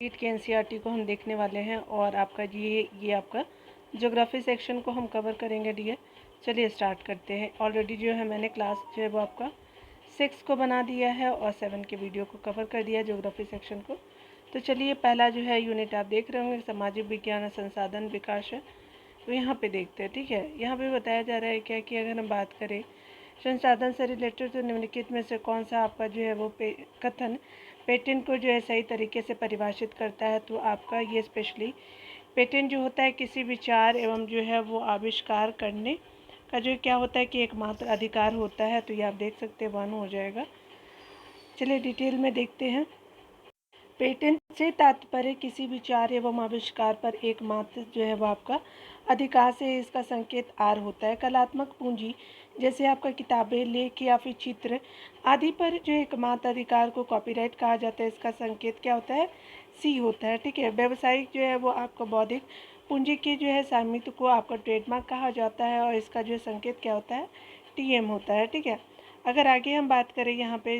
NEET के NCERT को हम देखने वाले हैं और आपका ये आपका ज्योग्राफी सेक्शन को हम कवर करेंगे डियर। चलिए स्टार्ट करते हैं। ऑलरेडी जो है मैंने क्लास जो है वो आपका 6 को बना दिया है और 7 के वीडियो को कवर कर दिया ज्योग्राफी सेक्शन को। तो चलिए पहला जो है यूनिट आप देख रहे होंगे सामाजिक विज्ञान और संसाधन विकास है, तो यहाँ पे देखते हैं। ठीक है, यहाँ पे बताया जा रहा है क्या कि अगर हम बात करें संसाधन से रिलेटेड तो निम्नलिखित में से कौन सा आपका जो है वो कथन पेटेंट को जो है सही तरीके से परिभाषित करता है। तो आपका ये स्पेशली पेटेंट जो होता है किसी विचार एवं जो है वो आविष्कार करने का जो क्या होता है कि एकमात्र अधिकार होता है। तो ये आप देख सकते हैं 1 हो जाएगा। चलिए डिटेल में देखते हैं। पेटेंट से तात्पर्य किसी विचार एवं आविष्कार पर एकमात्र जो है वो आपका अधिकार से इसका संकेत आर होता है। कलात्मक पूंजी जैसे आपका किताबें, लेख या फिर चित्र आदि पर जो एकमात्र अधिकार को कॉपीराइट कहा जाता है, इसका संकेत क्या होता है, सी होता है। ठीक है, व्यवसायिक जो है वो आपका बौद्धिक पूंजी के जो है स्वामित्व को आपका ट्रेडमार्क कहा जाता है और इसका जो संकेत क्या होता है, टीएम होता है। ठीक है, अगर आगे हम बात करें यहाँ पे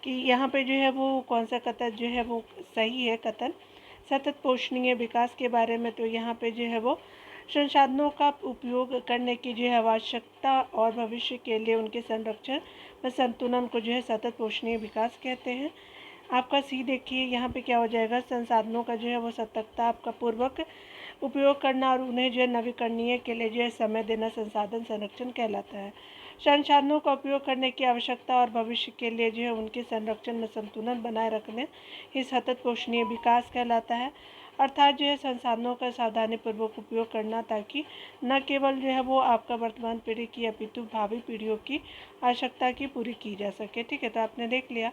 कि यहाँ पे जो है वो कौन सा कथन जो है वो सही है, कथन सतत पोषणीय विकास के बारे में। तो यहाँ पे जो है वो संसाधनों का उपयोग करने की जो है आवश्यकता और भविष्य के लिए उनके संरक्षण व संतुलन को जो है सतत पोषणीय विकास कहते हैं। आपका सी देखिए यहाँ पे क्या हो जाएगा, संसाधनों का जो है वो सतर्कता आपका पूर्वक उपयोग करना और उन्हें जो है नवीकरणीय के लिए जो है समय देना संसाधन संरक्षण कहलाता है। संसाधनों का उपयोग करने की आवश्यकता और भविष्य के लिए जो है उनके संरक्षण में संतुलन बनाए रखने ही सतत पोषणीय विकास कहलाता है। अर्थात जो है संसाधनों का सावधानीपूर्वक उपयोग करना ताकि न केवल जो है वो आपका वर्तमान पीढ़ी की अपितु भावी पीढ़ियों की आवश्यकता की पूरी की जा सके। ठीक है, तो आपने देख लिया।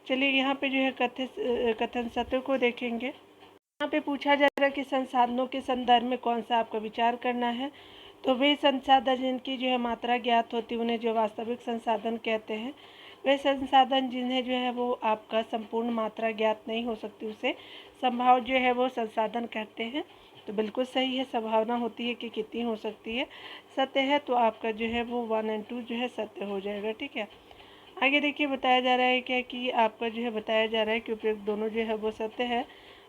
चलिए यहाँ पे जो है कथन सत्य को देखेंगे। यहाँ पे पूछा जा रहा है कि संसाधनों के संदर्भ में कौन सा आपका विचार करना है। तो वे संसाधन जिनकी जो है मात्रा ज्ञात होती है उन्हें जो वास्तविक संसाधन कहते हैं। वे संसाधन जिन्हें जो है वो आपका संपूर्ण मात्रा ज्ञात नहीं हो सकती उसे संभाव जो है वो संसाधन कहते हैं। तो बिल्कुल सही है, संभावना होती है कि कितनी हो सकती है, सत्य है तो आपका जो है वो 1 और 2 जो है सत्य हो जाएगा। ठीक है, आगे देखिए बताया जा रहा है क्या कि आपका जो है बताया जा रहा है कि उपयुक्त दोनों जो है वो सत्य है।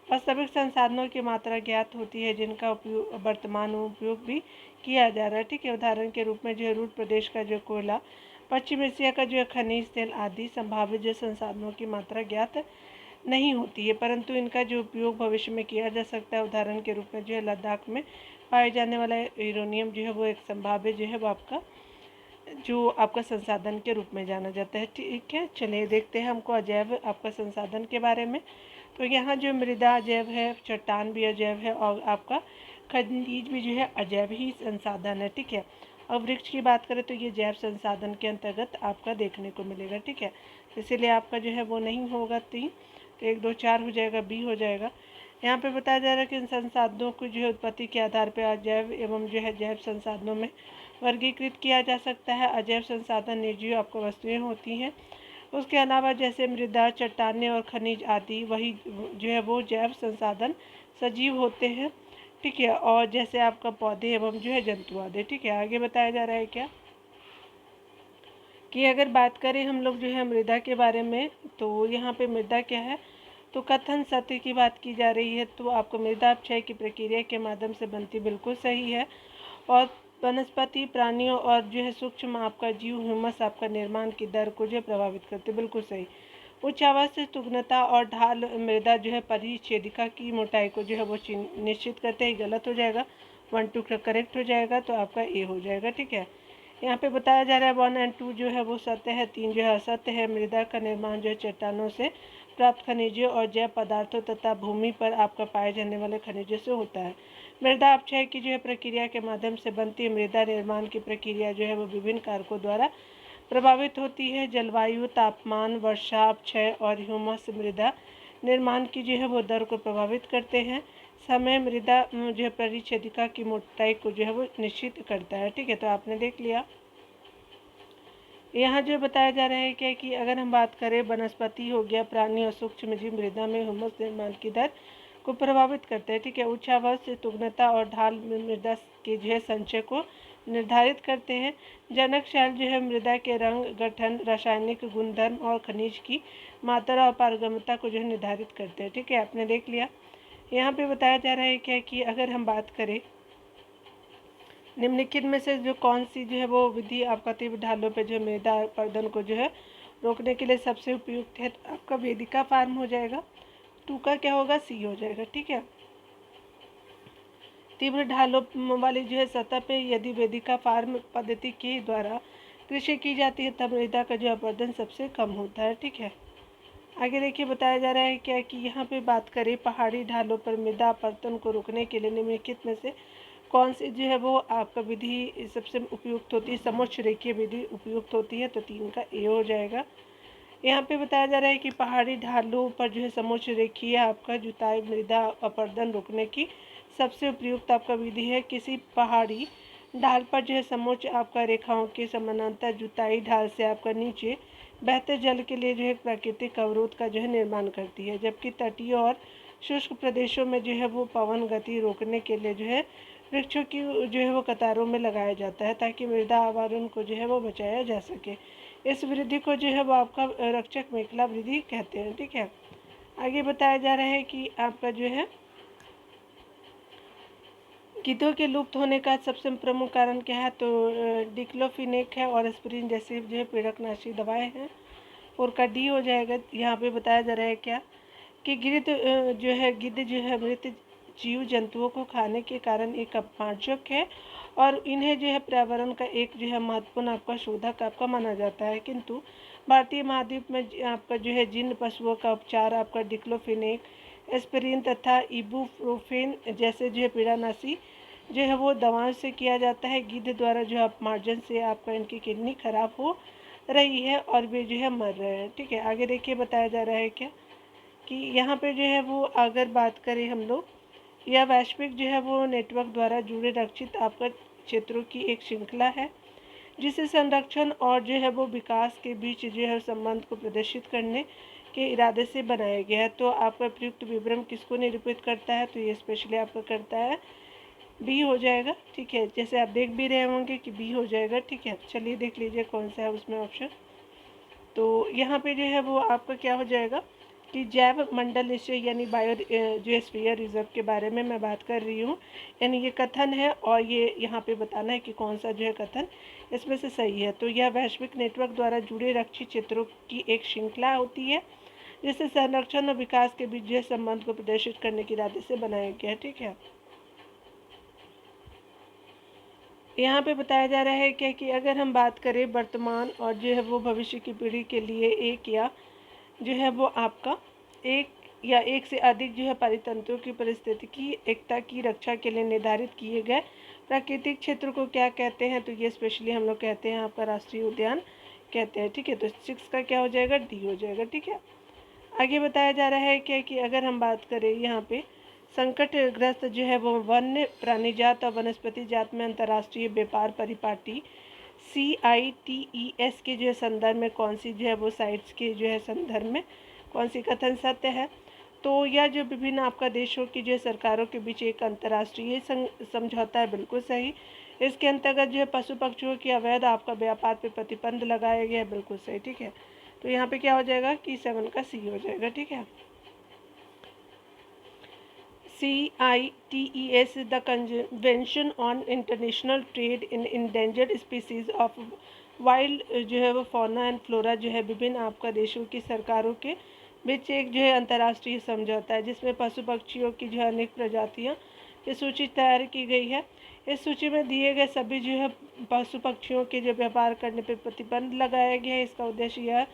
वास्तविक संसाधनों की मात्रा ज्ञात होती है जिनका उपयोग वर्तमान उपयोग भी किया जा रहा है। ठीक है, उदाहरण के रूप में जो रूट प्रदेश का जो कोयला, पश्चिम एशिया का जो खनिज तेल आदि संभावित जो संसाधनों की मात्रा ज्ञात नहीं होती है, परंतु इनका जो उपयोग भविष्य में किया जा सकता है। उदाहरण के रूप में जो है लद्दाख में पाए जाने वाला यूरेनियम जो है वो एक संभाव्य जो है वो आपका जो आपका संसाधन के रूप में जाना जाता है। ठीक है, चलिए देखते हैं हमको अजैव आपका संसाधन के बारे में। तो यहाँ जो मृदा अजैव है, चट्टान भी अजैव है और आपका खनिज भी जो है अजैव ही संसाधन है। ठीक है, और वृक्ष की बात करें तो ये जैव संसाधन के अंतर्गत आपका देखने को मिलेगा। ठीक है, इसीलिए आपका जो है वो नहीं होगा 3, तो 1 2 4 हो जाएगा, बी हो जाएगा। यहाँ पे बताया जा रहा है कि इन संसाधनों को जो है उत्पत्ति के आधार पर अजैव एवं जो है जैव संसाधनों में वर्गीकृत किया जा सकता है। अजैव संसाधन निर्जीव आपको वस्तुएं होती हैं, उसके अलावा जैसे मृदा, चट्टानें और खनिज आदि वही जो है वो जैव संसाधन सजीव होते हैं। ठीक है, और जैसे आपका पौधे एवं जो है जंतु आदि। ठीक है, आगे बताया जा रहा है क्या कि अगर बात करें हम लोग जो है मृदा के बारे में, तो यहाँ पे मृदा क्या है, तो कथन सत्य की बात की जा रही है। तो आपको मृदा अपक्षय की प्रक्रिया के माध्यम से बनती, बिल्कुल सही है। और वनस्पति, प्राणियों और जो है सूक्ष्म आपका जीव ह्यूमस आपका निर्माण की दर को जो है प्रभावित करते, बिल्कुल सही। उच्च आवास तुगनता और ढाल मृदा जो है परिच्छेदिका की मोटाई को जो है वो निश्चित करते हैं, गलत हो जाएगा। 1 2 करेक्ट हो जाएगा, तो आपका ए हो जाएगा। ठीक है, यहाँ पे बताया जा रहा है 1 और 2 जो है वो सत्य है, 3 जो है असत्य है। मृदा का निर्माण जो है चट्टानों से प्राप्त खनिजों और जैव पदार्थों तथा भूमि पर आपका पाए जाने वाले खनिजों से होता है। मृदा अपक्षय की जो है प्रक्रिया के माध्यम से बनती है। मृदा निर्माण की प्रक्रिया जो है वो विभिन्न कारकों द्वारा प्रभावित होती है। जलवायु, तापमान, वर्षा, अपक्षय और ह्यूमस मृदा निर्माण की जो है वो दर को प्रभावित करते हैं। समय मृदा जो है परिच्छेदिका की मोटाई को जो है वो निश्चित करता है। ठीक है, तो आपने देख लिया। यहाँ जो बताया जा रहा है क्या कि अगर हम बात करें वनस्पति हो गया, प्राणी और सूक्ष्म जीव मृदा में ह्यूमस निर्माण की दर को प्रभावित करते हैं। ठीक है, उच्च आवास तुगनता और ढाल मृदा के जो है संचय को निर्धारित करते हैं। जनक शैल जो है मृदा के रंग, गठन, रासायनिक गुणधर्म और खनिज की मात्रा और पारगम्यता को जो है निर्धारित करते हैं। ठीक है, आपने देख लिया। यहाँ पे बताया जा रहा है क्या कि अगर हम बात करें निम्नलिखित में से जो कौन सी जो है वो विधि आपका तीव्र ढालों पे जो मृदा अपरदन को जो है रोकने के लिए सबसे उपयुक्त है, तो आपका वेदिका फार्म हो जाएगा। 2 का क्या होगा, सी हो जाएगा। ठीक है, तीव्र ढालों वाली जो है सतह पे यदि वेदिका फार्म पद्धति के द्वारा कृषि की जाती है तब मृदा का जो अपरदन सबसे कम होता है। ठीक है, आगे देखिए बताया जा रहा है क्या कि यहाँ पे बात करें पहाड़ी ढालों पर मृदा अपरदन को रोकने के लिए निम्नलिखित में से कौन सी जो है वो आपका विधि सबसे उपयुक्त होती है, समोच्च रेखीय विधि उपयुक्त होती है, तो 3 का ए हो जाएगा। यहाँ पे बताया जा रहा है कि पहाड़ी ढालों पर जो है समोच्च रेखीय आपका जुताई मृदा अपरदन रोकने की सबसे उपयुक्त आपका विधि है। किसी पहाड़ी ढाल पर जो है समोच्च आपका रेखाओं के समानांतर जुताई ढाल से आपका नीचे बहते जल के लिए जो है प्राकृतिक अवरोध का जो है निर्माण करती है, जबकि तटीय और शुष्क प्रदेशों में जो है वो पवन गति रोकने के लिए जो है वृक्षों की जो है वो कतारों में लगाया जाता है ताकि मृदा आवरण को जो है वो बचाया जा सके। इस वृद्धि को जो है वो आपका रक्षक मेखला वृद्धि कहते हैं। ठीक है, आगे बताया जा रहा है कि आपका जो है गिद्धों के लुप्त होने का सबसे प्रमुख कारण क्या है, तो डिक्लोफिनेक है और एस्पिरिन जैसे जो है पीड़कनाशी दवाएं हैं। और का डी हो जाएगा। यहाँ पे बताया जा रहा है क्या कि गिद्ध जो है मृत जीव जंतुओं को खाने के कारण एक अपमार्जक है और इन्हें जो है पर्यावरण का एक जो है महत्वपूर्ण आपका शोधक आपका माना जाता है। किंतु भारतीय महाद्वीप में आपका जो है जिन पशुओं का उपचार आपका डिक्लोफिनेक, एस्पिरिन तथा इबुप्रोफेन जैसे जो है पीड़ानाशी जो है वो दवाओं से किया जाता है, गिद्ध द्वारा जो अपमार्जन से आपका इनकी किडनी खराब हो रही है और वे जो है मर रहे हैं। ठीक है, आगे देखिए बताया जा रहा है क्या कि यहाँ पे जो है वो अगर बात करें हम लोग, यह वैश्विक जो है वो नेटवर्क द्वारा जुड़े रक्षित आपका क्षेत्रों की एक श्रृंखला है जिसे संरक्षण और जो है वो विकास के बीच जो है संबंध को प्रदर्शित करने के इरादे से बनाया गया है। तो आपका प्रयुक्त विवरण किसको निरूपित करता है, तो ये स्पेशली आपका करता है बी हो जाएगा। ठीक है, जैसे आप देख भी रहे होंगे कि बी हो जाएगा। ठीक है, चलिए देख लीजिए कौन सा है उसमें ऑप्शन। तो यहाँ पे जो है वो आपका क्या हो जाएगा कि जैव मंडल निश्चय यानी बायोस्फीयर रिजर्व के बारे में मैं बात कर रही हूँ, यानी ये कथन है और ये यहाँ पे बताना है कि कौन सा जो है कथन इसमें से सही है। तो यह वैश्विक नेटवर्क द्वारा जुड़े रक्षित क्षेत्रों की एक श्रृंखला होती है जिससे संरक्षण और विकास के बीच जो संबंध को प्रदर्शित करने के इरादे से बनाया गया है। ठीक है, यहाँ पे बताया जा रहा है क्या कि अगर हम बात करें वर्तमान और जो है वो भविष्य की पीढ़ी के लिए एक या जो है वो आपका एक या एक से अधिक जो है परितंत्रों की परिस्थितिकी एकता की रक्षा के लिए निर्धारित किए गए प्राकृतिक क्षेत्र को क्या कहते हैं, तो ये स्पेशली हम लोग कहते हैं आपका राष्ट्रीय उद्यान कहते हैं। ठीक है, तो 6 का क्या हो जाएगा, डी हो जाएगा। ठीक है, आगे बताया जा रहा है क्या कि अगर हम बात करें यहाँ पे संकटग्रस्त जो है वो वन्य प्राणी जात और वनस्पति जात में अंतर्राष्ट्रीय व्यापार परिपाटी CITES के जो है संदर्भ में कौन सी जो है वो साइट्स के जो है संदर्भ में कौन सी कथन सत्य है, तो यह जो विभिन्न आपका देशों की जो है सरकारों के बीच एक अंतर्राष्ट्रीय समझौता है, बिल्कुल सही। इसके अंतर्गत जो है पशु पक्षियों की अवैध आपका व्यापार पर प्रतिबंध लगाया गया है, बिल्कुल सही। ठीक है, तो यहाँ पे क्या हो जाएगा कि 7 का सी हो जाएगा। ठीक है, CITES the convention on international trade in endangered species of wild जो है वो फौना एंड फ्लोरा जो है विभिन्न आपका देशों की सरकारों के बीच एक जो है अंतर्राष्ट्रीय समझौता है जिसमें पशु पक्षियों की जो है अनेक प्रजातियां की सूची तैयार की गई है। इस सूची में दिए गए सभी जो है पशु पक्षियों के जो व्यापार करने पर प्रतिबंध लगाया गया है। इसका उद्देश्य यह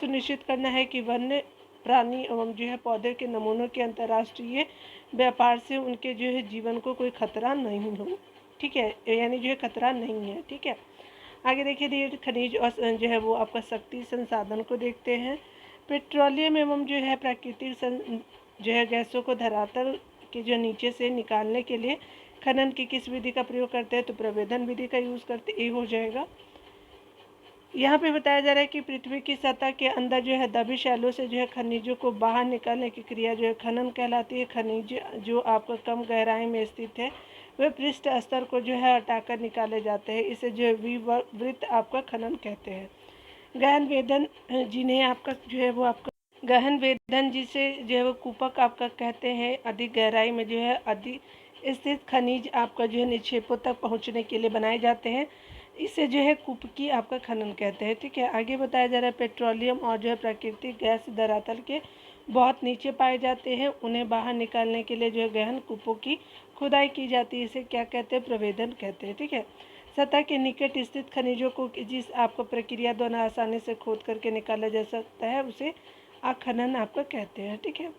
सुनिश्चित करना है कि वन्य प्राणी एवं जो है पौधे के नमूनों के अंतर्राष्ट्रीय व्यापार से उनके जो है जीवन को कोई खतरा नहीं हो। ठीक है, यानी जो है खतरा नहीं है। ठीक है, आगे देखिए खनिज और जो है वो आपका शक्ति संसाधन को देखते हैं। पेट्रोलियम एवं जो है प्राकृतिक जो है गैसों को धरातल के जो नीचे से निकालने के लिए खनन की किस विधि का प्रयोग करते हैं, तो प्रवेदन विधि का यूज़ करते ए हो जाएगा। यहाँ पे बताया जा रहा है कि पृथ्वी की सतह के अंदर जो है दबी शैलों से जो है खनिजों को बाहर निकालने की क्रिया जो है खनन कहलाती है। खनिज जो आपको कम गहराई में स्थित है वे पृष्ठ स्तर को जो है हटाकर निकाले जाते हैं। इसे जो है विवृत आपका खनन कहते हैं। गहन वेदन जिन्हें आपका जो है वो आपका गहन वेदन जिसे जो है वो कूपक आपका कहते हैं। अधिक गहराई में जो है अधिक स्थित खनिज आपका जो है निक्षेपों तक पहुँचने के लिए बनाए जाते हैं। इसे जो है कुपकी आपका खनन कहते हैं। ठीक है, आगे बताया जा रहा है पेट्रोलियम और जो है प्राकृतिक गैस धरातल के बहुत नीचे पाए जाते हैं। उन्हें बाहर निकालने के लिए जो है गहन कूपों की खुदाई की जाती है। इसे क्या कहते हैं? प्रवेदन कहते हैं। ठीक है, सतह के निकट स्थित खनिजों को जिस आपको प्रक्रिया द्वारा आसानी से खोद करके निकाला जा सकता है उसे अखनन आपका कहते हैं। ठीक है,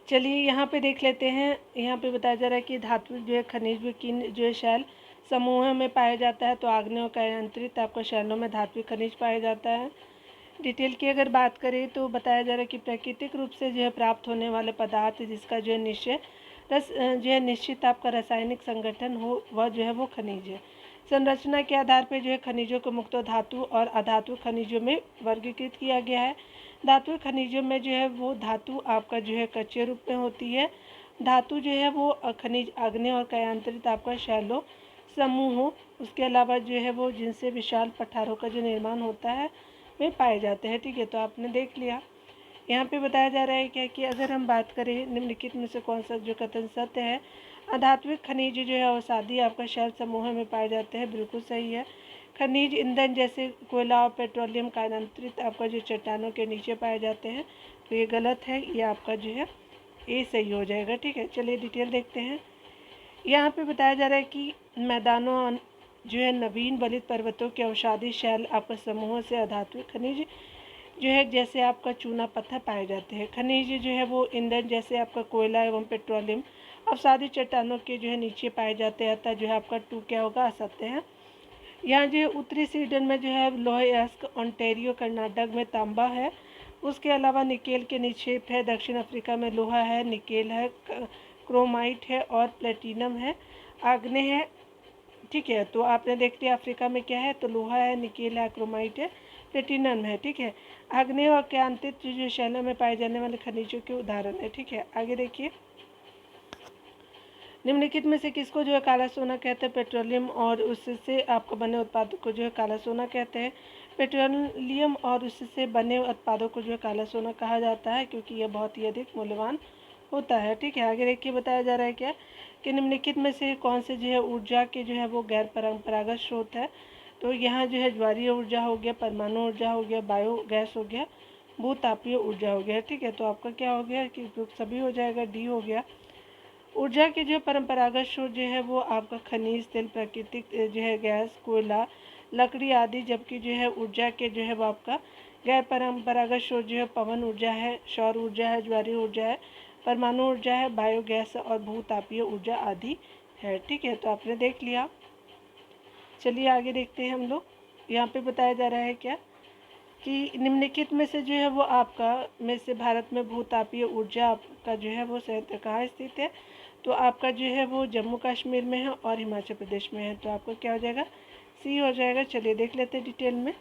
चलिए यहाँ पे देख लेते हैं। यहाँ पे बताया जा रहा है कि धात्विक जो है खनिज भी किन जो है शैल समूहों में पाया जाता है। तो आग्नेय और कायांतरित आपको शैलों में धात्विक खनिज पाया जाता है। डिटेल की अगर बात करें तो बताया जा रहा है कि प्राकृतिक रूप से जो है प्राप्त होने वाले पदार्थ जिसका जो है जो है निश्चित आपका रासायनिक संगठन हो वह जो है वो खनिज है। संरचना के आधार पर जो है खनिजों को मुक्त धातु और अधातु खनिजों में वर्गीकृत किया गया है। धातु खनिजों में जो है वो धातु आपका जो है कच्चे रूप में होती है। धातु जो है वो खनिज आग्नेय और कायांतरित आपका शैलो समूह हो। उसके अलावा जो है वो जिनसे विशाल पठारों का जो निर्माण होता है वे पाए जाते हैं। ठीक है, तो आपने देख लिया। यहाँ पे बताया जा रहा है क्या कि अगर हम बात करें निम्नलिखित में से कौन सा जो कथन सत्य है। अधात्विक खनिज जो है अवसादी आपका शैल समूह में पाए जाते हैं, बिल्कुल सही है। खनिज ईंधन जैसे कोयला और पेट्रोलियम कायांतरित आपका जो चट्टानों के नीचे पाए जाते हैं, तो ये गलत है। ये आपका जो है ए सही हो जाएगा। ठीक है, चलिए डिटेल देखते हैं। यहाँ पे बताया जा रहा है कि मैदानों जो है नवीन बलित पर्वतों के अवसादी शैल आपका समूहों से अधात्विक खनिज जो है जैसे आपका चूना पत्थर पाए जाते हैं। खनिज जो है वो ईंधन जैसे आपका कोयला एवं पेट्रोलियम अवसादी चट्टानों के जो है नीचे पाए जाते हैं। अतः जो है आपका टू क्या होगा? असत्य है। यहाँ जो है उत्तरी स्वीडन में जो है लोहेस्क, ओंटारियो कर्नाटक में तांबा है। उसके अलावा निकेल के निक्षेप है। दक्षिण अफ्रीका में लोहा है, निकेल है, क्रोमाइट है और प्लेटिनम है। आग्नेय है। ठीक है, तो आपने देख लिया अफ्रीका में क्या है, तो लोहा है, निकेल है, क्रोमाइट है, प्लेटिनम है। ठीक है, आग्नेय और कायांतरित जो शैलों में पाए जाने वाले खनिजों के उदाहरण है। ठीक है, आगे देखिए। निम्नलिखित में से किसको जो है काला सोना कहते हैं? पेट्रोलियम और उससे आपको बने उत्पादों को जो है काला सोना कहते हैं। पेट्रोलियम और उससे बने उत्पादों को जो है काला सोना कहा जाता है क्योंकि यह बहुत ही अधिक मूल्यवान होता है। ठीक है, आगे देखिए बताया जा रहा है क्या कि निम्नलिखित में से कौन से जो है ऊर्जा के जो है वो गैर परंपरागत स्रोत है। तो यहाँ जो है ज्वारीय ऊर्जा हो गया, परमाणु ऊर्जा हो गया, बायोगैस हो गया, भूतापीय ऊर्जा हो गया। ठीक है, तो आपका क्या हो गया कि सभी हो जाएगा, डी हो गया। ऊर्जा के जो परंपरागत स्रोत जो है वो आपका खनिज तेल, प्राकृतिक जो है गैस, कोयला, लकड़ी आदि। जबकि जो है ऊर्जा के जो है वो आपका गैर परंपरागत स्रोत जो है पवन ऊर्जा है, सौर ऊर्जा है, ज्वारीय ऊर्जा है, परमाणु ऊर्जा है, बायोगैस और भूतापीय ऊर्जा आदि है। ठीक है, तो आपने देख लिया। चलिए आगे देखते हैं हम लोग। यहाँ पे बताया जा रहा है क्या कि निम्नलिखित में से जो है वो आपका में से भारत में भूतापीय ऊर्जा आपका जो है वो संयंत्र कहाँ स्थित है? तो आपका जो है वो जम्मू कश्मीर में है और हिमाचल प्रदेश में है। तो आपका क्या हो जाएगा? सी हो जाएगा। चलिए देख लेते हैं डिटेल में।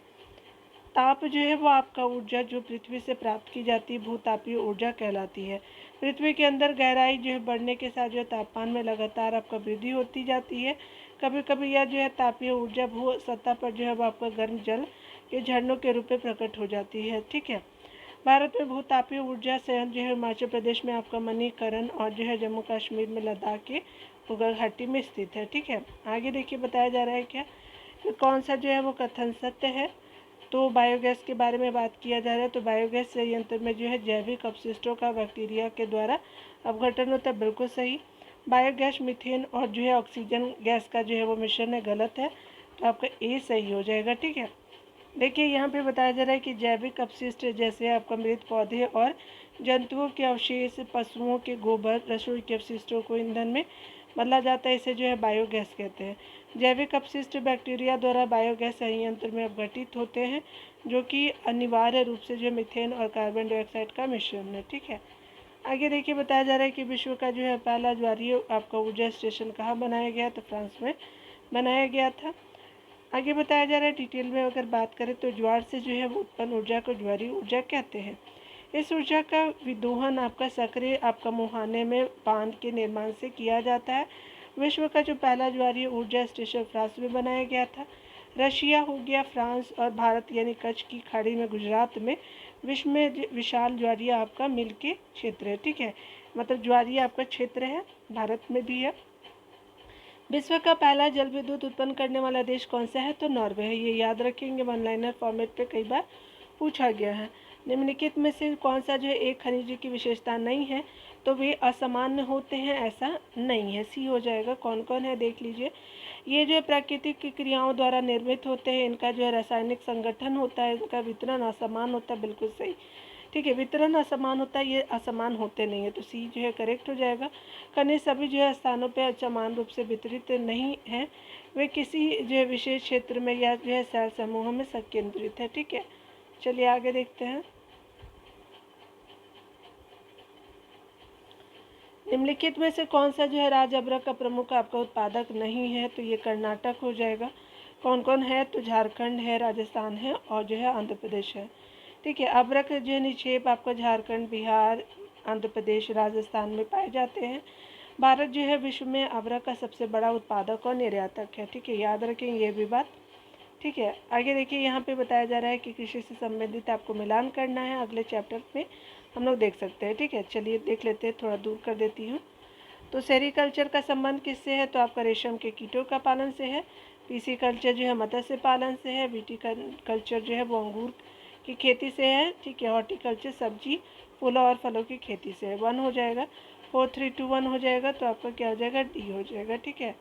ताप जो है वो आपका ऊर्जा जो पृथ्वी से प्राप्त की जाती है भूतापीय ऊर्जा कहलाती है। पृथ्वी के अंदर गहराई जो है बढ़ने के साथ जो है तापमान में लगातार आपका वृद्धि होती जाती है। कभी कभी यह जो है तापीय ऊर्जा भू सतह पर जो है वो आपका गर्म जल के झरनों के रूप में प्रकट हो जाती है। ठीक है, भारत में भूतापीय ऊर्जा संयंत्र जो है हिमाचल प्रदेश में आपका मणिकरण और जो है जम्मू कश्मीर में लद्दाख के उगर घाटी में स्थित है। ठीक है, आगे देखिए बताया जा रहा है क्या कि कौन सा जो है वो कथन सत्य है। तो बायोगैस के बारे में बात किया जा रहा है। तो बायोगैस संयंत्र में जो है जैविक अपशिष्टों का बैक्टीरिया के द्वारा अपघटन होता है, बिल्कुल सही। बायोगैस मीथेन और जो है ऑक्सीजन गैस का जो है वो मिश्रण है, गलत है। तो आपका ए सही हो जाएगा। ठीक है, देखिए यहाँ पे बताया जा रहा है कि जैविक अपशिष्ट जैसे आपका मृत पौधे और जंतुओं के अवशेष, पशुओं के गोबर, रसोई के अपशिष्टों को ईंधन में बदला जाता है, इसे जो है बायोगैस कहते हैं। जैविक अपशिष्ट बैक्टीरिया द्वारा बायोगैस संयंत्र में अपघटित होते हैं जो कि अनिवार्य रूप से जो मीथेन और कार्बन डाइऑक्साइड का मिश्रण है। ठीक है, आगे देखिए बताया जा रहा है कि विश्व का जो है पहला ज्वारीय आपका ऊर्जा स्टेशन कहाँ बनाया गया? तो फ्रांस में बनाया गया था। आगे बताया जा रहा है डिटेल में अगर बात करें तो ज्वार से जो है वो उत्पन्न ऊर्जा को ज्वारीय ऊर्जा कहते हैं। इस ऊर्जा का विदोहन आपका सक्रिय आपका मुहाने में बांध के निर्माण से किया जाता है। विश्व का जो पहला ज्वारीय ऊर्जा स्टेशन फ्रांस में बनाया गया था। रशिया हो गया, फ्रांस और भारत यानी कच्छ की खाड़ी में गुजरात में विश्व में विशाल ज्वारीय आपका मिल के क्षेत्र है। ठीक है, मतलब ज्वारीय आपका क्षेत्र है, भारत में भी है। विश्व का पहला जल विद्युत उत्पन्न करने वाला देश कौन सा है? तो नॉर्वे है। ये याद रखेंगे, वन लाइनर फॉर्मेट पे कई बार पूछा गया है। निम्नलिखित में से कौन सा जो है एक खनिज की विशेषता नहीं है? तो वे असामान्य होते हैं, ऐसा नहीं है। सी हो जाएगा। कौन कौन है देख लीजिए। ये जो है प्राकृतिक क्रियाओं द्वारा निर्मित होते हैं, इनका जो है रासायनिक संगठन होता है, इनका वितरण असमान होता है। बिल्कुल सही। ठीक है, वितरण असमान होता है, ये असमान होते नहीं है, तो सी जो है करेक्ट हो जाएगा। खनिज सभी जो है स्थानों पर समान रूप से वितरित नहीं है, वे किसी जो है विशेष क्षेत्र में या जो है सेल समूहों में संकेंद्रित है। ठीक है, चलिए आगे देखते हैं। निम्नलिखित में से कौन सा जो है राज अभ्रक का प्रमुख आपका उत्पादक नहीं है? तो ये कर्नाटक हो जाएगा। कौन कौन है? तो झारखंड है, राजस्थान है और जो है आंध्र प्रदेश है। ठीक है, अभ्रक जो है निक्षेप आपका झारखंड, बिहार, आंध्र प्रदेश, राजस्थान में पाए जाते हैं। भारत जो है विश्व में अभ्रक का सबसे बड़ा उत्पादक और निर्यातक है। ठीक है, याद रखेंगे ये भी बात। ठीक है, आगे देखिए, यहाँ पे बताया जा रहा है कि कृषि से संबंधित आपको मिलान करना है, अगले चैप्टर में हम लोग देख सकते हैं। ठीक है, चलिए देख लेते हैं, थोड़ा दूर कर देती हूँ। तो सेरीकल्चर का संबंध किससे है? तो आपका रेशम के कीटों का पालन से है। पीसी कल्चर जो है मत्स्य पालन से है। विटीकल्चर जो है वो अंगूर की खेती से है। ठीक है, हॉर्टिकल्चर सब्जी, फूलों और फलों की खेती से है। 1 हो जाएगा। 4 3 2 1 हो जाएगा, तो आपका क्या हो जाएगा? डी हो जाएगा। ठीक है,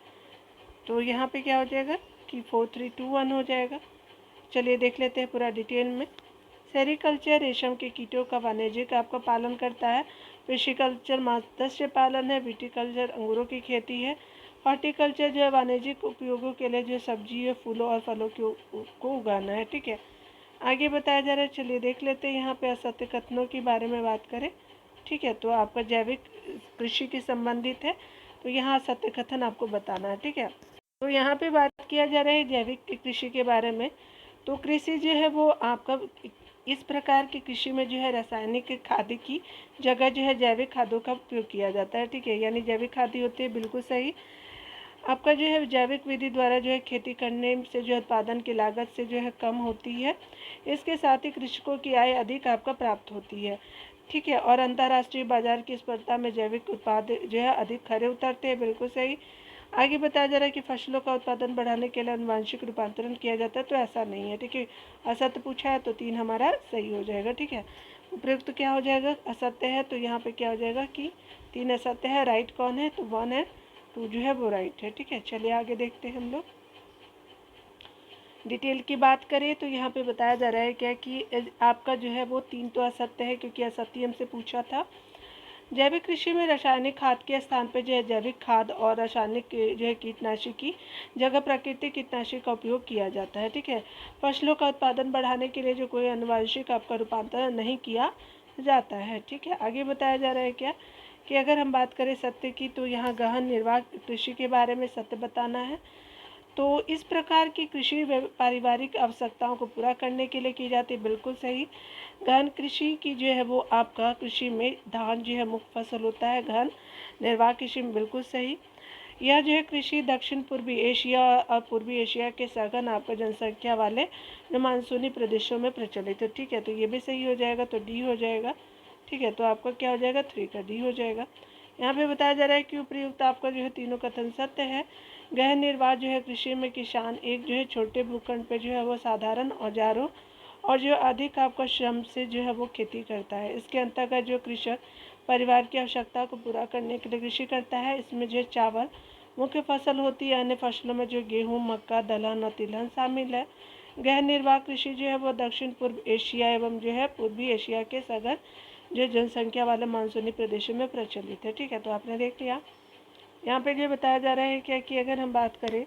तो यहाँ पे क्या हो जाएगा कि 4 3 2 1 हो जाएगा। चलिए देख लेते हैं पूरा डिटेल में। सेरीकल्चर रेशम के कीटों का वाणिज्यिक आपका पालन करता है। फिशिकल्चर मत्स्य पालन है। विटीकल्चर अंगूरों की खेती है। हॉर्टिकल्चर जो है वाणिज्यिक उपयोगों के लिए जो सब्जी, फूलों और फलों को उगाना है। ठीक है, आगे बताया जा रहा है, चलिए देख लेते हैं। यहाँ पे असत्य कथनों के बारे में बात करें। ठीक है, तो आपका जैविक कृषि के संबंधित है, तो यहाँ असत्य कथन आपको बताना है। ठीक है, तो यहाँ पे बात किया जा रहा है जैविक कृषि के बारे में। तो कृषि जो है वो आपका इस प्रकार की कृषि में जो है रासायनिक खाद की जगह जो है जैविक खादों का उपयोग किया जाता है। ठीक है, यानी जैविक खाद होती है। बिल्कुल सही। आपका जो है जैविक विधि द्वारा जो है खेती करने से जो उत्पादन की लागत से जो है कम होती है। इसके साथ ही कृषकों की आय अधिक आपका प्राप्त होती है। ठीक है, और अंतर्राष्ट्रीय बाजार की स्पर्धा में जैविक उत्पाद जो है अधिक खरे उतरते हैं। बिल्कुल सही। आगे बताया जा रहा है कि फसलों का उत्पादन बढ़ाने के लिए आनुवांशिक रूपांतरण किया जाता है, तो ऐसा नहीं है। ठीक है, असत्य पूछा है तो 3 हमारा सही हो जाएगा। ठीक है, उपयुक्त तो क्या हो जाएगा? असत्य है, तो यहाँ पे क्या हो जाएगा कि 3 असत्य है। राइट कौन है? तो 1 है, 2 जो है वो राइट है। ठीक है, चलिए आगे देखते हैं हम लोग। डिटेल की बात करें तो यहाँ पे बताया जा रहा है क्या कि आपका जो है वो 3 तो असत्य है, क्योंकि असत्य हमसे पूछा था। जैविक कृषि में रासायनिक खाद के स्थान पर जो है जैविक खाद और रासायनिक जो है कीटनाशी की जगह प्राकृतिक कीटनाशी का उपयोग किया जाता है। ठीक है, फसलों का उत्पादन बढ़ाने के लिए जो कोई आनुवांशिक आपका रूपांतरण नहीं किया जाता है। ठीक है, आगे बताया जा रहा है क्या कि अगर हम बात करें सत्य की, तो यहाँ गहन निर्वाह कृषि के बारे में सत्य बताना है। तो इस प्रकार की कृषि पारिवारिक आवश्यकताओं को पूरा करने के लिए की जाती है। बिल्कुल सही। गहन कृषि की जो है वो आपका कृषि में धान जो है मुख्य फसल होता है। गहन निर्वाह कृषि में बिल्कुल सही। यह जो है कृषि दक्षिण पूर्वी एशिया और पूर्वी एशिया के सघन आपका जनसंख्या वाले मानसूनी प्रदेशों में प्रचलित है। ठीक है, तो ये भी सही हो जाएगा, तो डी हो जाएगा। ठीक है, तो आपका क्या हो जाएगा? 3 का डी हो जाएगा। यहाँ पे बताया जा रहा है कि उपयुक्त आपका जो है तीनों कथन सत्य है। गहन निर्वाह जो है कृषि में किसान एक जो है छोटे भूखंड पे जो है वो साधारण औजारों और जो अधिक आपका श्रम से जो है वो खेती करता है। इसके अंतर्गत जो कृषक परिवार की आवश्यकता को पूरा करने के लिए कृषि करता है। इसमें जो चावल मुख्य फसल होती है। अन्य फसलों में जो गेहूँ, मक्का, दलहन और तिलहन शामिल है। गहन निर्वाह कृषि जो है वो दक्षिण पूर्व एशिया एवं जो है पूर्वी एशिया के सघन जो जनसंख्या वाले मानसूनी प्रदेशों में प्रचलित है। ठीक है, तो आपने देख लिया। यहाँ पे जो बताया जा रहा है क्या कि अगर हम बात करें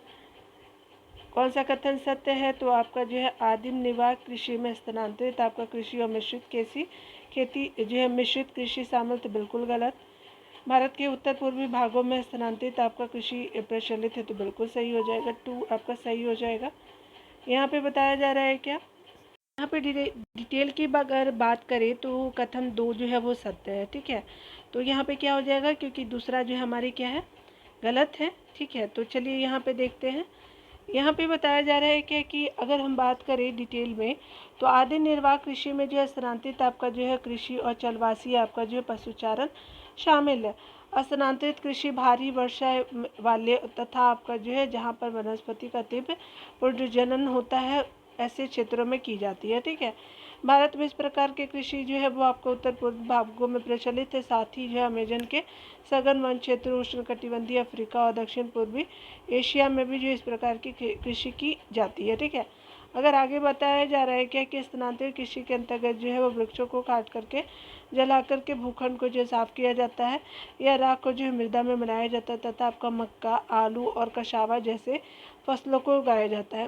कौन सा कथन सत्य है, तो आपका जो है आदिम निवास कृषि में स्थानांतरित आपका कृषि और मिश्रित खेती जो है मिश्रित कृषि शामिल, तो बिल्कुल गलत। भारत के उत्तर पूर्वी भागों में स्थानांतरित आपका कृषि प्रचलित है, तो बिल्कुल सही हो जाएगा। 2 आपका सही हो जाएगा। यहाँ पे बताया जा रहा है क्या, यहाँ पे डिटेल की अगर बात करें तो कथन 2 जो है वो सत्य है, ठीक है। तो यहाँ पे क्या हो जाएगा, क्योंकि दूसरा जो है हमारी क्या है, गलत है, ठीक है। तो चलिए यहाँ पे देखते हैं। यहाँ पे बताया जा रहा है क्या कि अगर हम बात करें डिटेल में, तो आदि निर्वाह कृषि में जो है स्थानांतरित आपका जो है कृषि और चलवासी आपका जो है पशुचारण शामिल है। स्थानांतरित कृषि भारी वर्षा वाले तथा आपका जो है जहाँ पर वनस्पति का तीव्र प्रजनन होता है ऐसे क्षेत्रों में की जाती है, ठीक है। भारत में इस प्रकार की कृषि जो है वो आपको उत्तर पूर्व भागों में प्रचलित है, साथ ही जो है अमेजन के सघन वन क्षेत्र, उष्णकटिबंधीय अफ्रीका और दक्षिण पूर्वी एशिया में भी जो इस प्रकार की कृषि की जाती है, ठीक है। अगर आगे बताया जा रहा है क्या कि स्थानांतरित कृषि के अंतर्गत जो है वो वृक्षों को काट करके जला करके भूखंड को जो साफ किया जाता है या राख को जो है मृदा में मिलाया जाता है तथा आपका मक्का, आलू और कशावा जैसे फसलों को उगाया जाता है।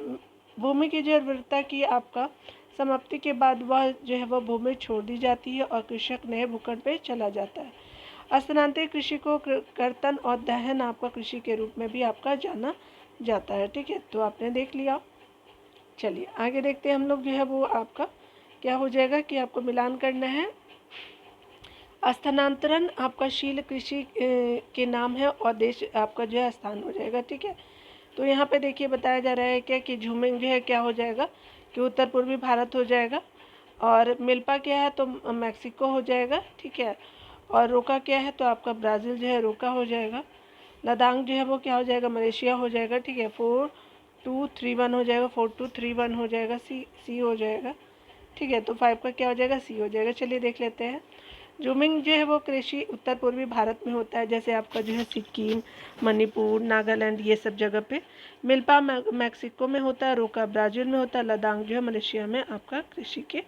भूमि की जो उर्वरता की आपका समाप्ति के बाद वह जो है वह भूमि छोड़ दी जाती है और कृषक नए भूखंड पे चला जाता है। स्थानांतरित कृषि को कर्तन और दहन आपका कृषि के रूप में भी आपका जाना जाता है, ठीक है। तो आपने देख लिया। चलिए आगे देखते हैं हम लोग, जो है वो आपका क्या हो जाएगा कि आपको मिलान करना है। स्थानांतरण आपका शील कृषि के नाम है और देश आपका जो है स्थान हो जाएगा, ठीक है। तो यहाँ पे देखिए बताया जा रहा है क्या कि झूमिंग जो है क्या हो जाएगा कि उत्तर पूर्वी भारत हो जाएगा, और मिल्पा क्या है तो मैक्सिको हो जाएगा, ठीक है। और रोका क्या है तो आपका ब्राज़ील जो है रोका हो जाएगा। लद्दाख जो है वो क्या हो जाएगा, मलेशिया हो जाएगा, ठीक है। 4231 हो जाएगा, 4231 हो जाएगा, सी हो जाएगा, ठीक है। तो 5 का क्या हो जाएगा, सी हो जाएगा। चलिए देख लेते हैं। जूमिंग जो है वो कृषि उत्तर पूर्वी भारत में होता है, जैसे आपका जो है सिक्किम, मणिपुर, नागालैंड ये सब जगह पे। मिल्पा मैक्सिको में होता है, रोका ब्राज़ील में होता है, लद्दाख जो है मलेशिया में आपका कृषि के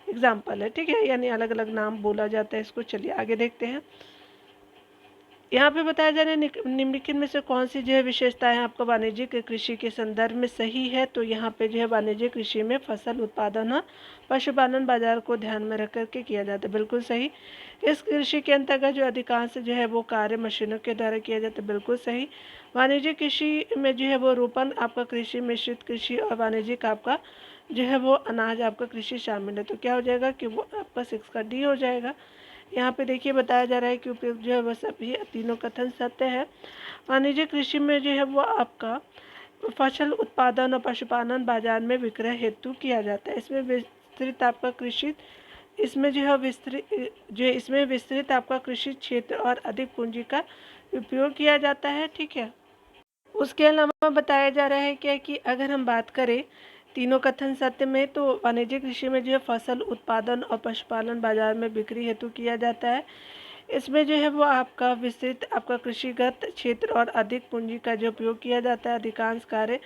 एग्जाम्पल है, ठीक है। यानी अलग अलग नाम बोला जाता है इसको। चलिए आगे देखते हैं। यहाँ पे बताया जा रहा है निम्नलिखित में से कौन सी जो है विशेषताएं आपको वाणिज्यिक कृषि के संदर्भ में सही है। तो यहाँ पे जो है वाणिज्यिक कृषि में फसल उत्पादन और पशुपालन बाजार को ध्यान में रख करके किया जाता है, बिल्कुल सही। इस कृषि के अंतर्गत जो अधिकांश जो है वो कार्य मशीनों के द्वारा किया जाता है, बिल्कुल सही। वाणिज्यिक कृषि में जो है वो रोपण आपका कृषि, मिश्रित कृषि और वाणिज्यिक आपका जो है वो अनाज आपका कृषि शामिल है। तो क्या हो जाएगा कि वो आपका 6 का डी हो जाएगा। यहाँ पे देखिए बताया जा रहा है कि उपयुक्त जो है वह सभी तीनों कथन सत्य है। वाणिज्यिक कृषि में जो है वो आपका फसल उत्पादन और पशुपालन बाजार में विक्रय हेतु किया जाता है। इसमें विस्तृत आपका कृषि, इसमें जो है विस्तृत आपका कृषि क्षेत्र और अधिक पूंजी का उपयोग किया जाता है, ठीक है। उसके अलावा बताया जा रहा है क्या कि अगर हम बात करें तीनों कथन सत्य में, तो वाणिज्यिक कृषि में जो है फसल उत्पादन और पशुपालन बाजार में बिक्री हेतु किया जाता है। इसमें जो है वो आपका विस्तृत आपका कृषिगत क्षेत्र और अधिक पूंजी का जो उपयोग किया जाता है। अधिकांश कार्य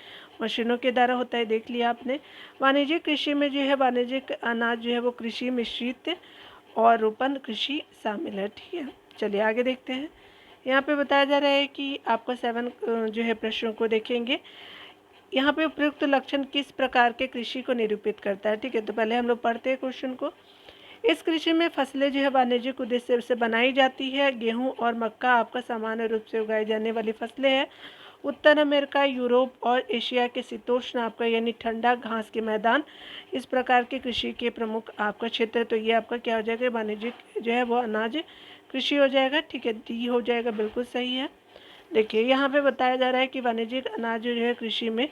मशीनों के द्वारा होता है, देख लिया आपने। वाणिज्यिक कृषि में जो है वाणिज्यिक अनाज जो है वो कृषि मिश्रित और रोपण कृषि शामिल है, ठीक है। चलिए आगे देखते हैं। यहाँ पे बताया जा रहा है कि आपका 7 जो है प्रश्नों को देखेंगे। यहाँ पे उपयुक्त लक्षण किस प्रकार के कृषि को निरूपित करता है, ठीक है। तो पहले हम लोग पढ़ते हैं क्वेश्चन को। इस कृषि में फसलें जो है वाणिज्यिक उद्देश्य से बनाई जाती है। गेहूं और मक्का आपका सामान्य रूप से उगाई जाने वाली फसलें हैं। उत्तर अमेरिका, यूरोप और एशिया के शीतोष्ण आपका यानी ठंडा घास के मैदान इस प्रकार के कृषि के प्रमुख आपका क्षेत्र। तो ये आपका क्या हो जाएगा, वाणिज्यिक जो है वो अनाज कृषि हो जाएगा, ठीक है। डी हो जाएगा, बिल्कुल सही है। देखिए यहाँ पे बताया जा रहा है कि वाणिज्यिक अनाज जो है कृषि में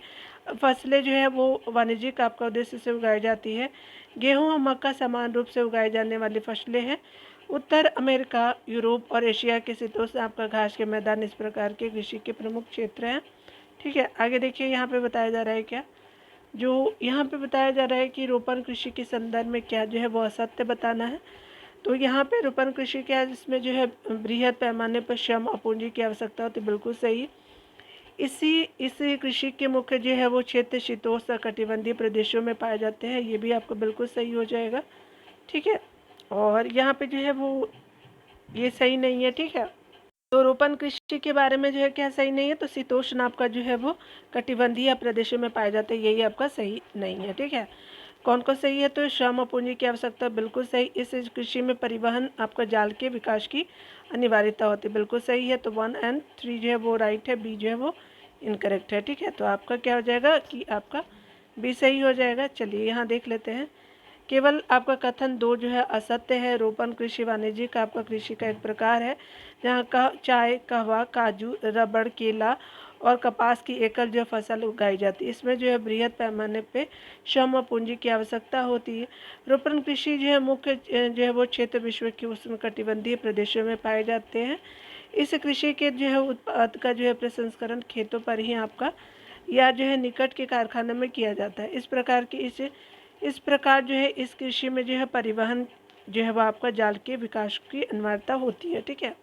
फसलें जो है वो वाणिज्यिक आपका उद्देश्य से उगाई जाती है। गेहूं और मक्का समान रूप से उगाई जाने वाली फसलें हैं। उत्तर अमेरिका, यूरोप और एशिया के शीतोष्ण आपका घास के मैदान इस प्रकार के कृषि के प्रमुख क्षेत्र हैं, ठीक है। आगे देखिए यहाँ पे बताया जा रहा है क्या, जो यहाँ पे बताया जा रहा है कि रोपण कृषि के संदर्भ में क्या जो है वो असत्य बताना है। तो यहाँ पे रोपण कृषि क्या है, जिसमें जो है बृहद पैमाने पर श्रम और पूंजी की आवश्यकता होती है, बिल्कुल सही। इस कृषि के मुख्य जो है वो क्षेत्र शीतोष्ण कटिबंधीय प्रदेशों में पाए जाते हैं, ये भी आपको बिल्कुल सही हो जाएगा, ठीक है। और यहाँ पे जो है वो ये सही नहीं है, ठीक है। तो रोपण कृषि के बारे में जो है क्या सही नहीं है, तो शीतोष्ण आपका जो है वो कटिबंधीय प्रदेशों में पाए जाते हैं, यही आपका सही नहीं है, ठीक है। कौन कौन सही है, तो श्रम और पूंजी की आवश्यकता बिल्कुल सही। इस कृषि में परिवहन आपका जाल के विकास की अनिवार्यता होती है, बिल्कुल सही है। तो 1 और 3 जो है वो राइट है, बी जो है वो इनकरेक्ट है, ठीक है। तो आपका क्या हो जाएगा कि आपका बी सही हो जाएगा। चलिए यहाँ देख लेते हैं। केवल आपका कथन 2 जो है असत्य है। रोपण कृषि वाणिज्यिक आपका कृषि का एक प्रकार है जहाँ का चाय, कहवा, काजू, रबड़, केला और कपास की एकल जो फसल उगाई जाती है। इसमें जो है बृहद पैमाने पे श्रम और पूंजी की आवश्यकता होती है। रोपण कृषि जो है मुख्य जो है वो क्षेत्र विश्व के उष्णकटिबंधीय प्रदेशों में पाए जाते हैं। इस कृषि के जो है उत्पाद का जो है प्रसंस्करण खेतों पर ही आपका या जो है निकट के कारखाने में किया जाता है। इस प्रकार जो है इस कृषि में जो है परिवहन जो है वो आपका जाल के विकास की अनिवार्यता होती है। ठीक है,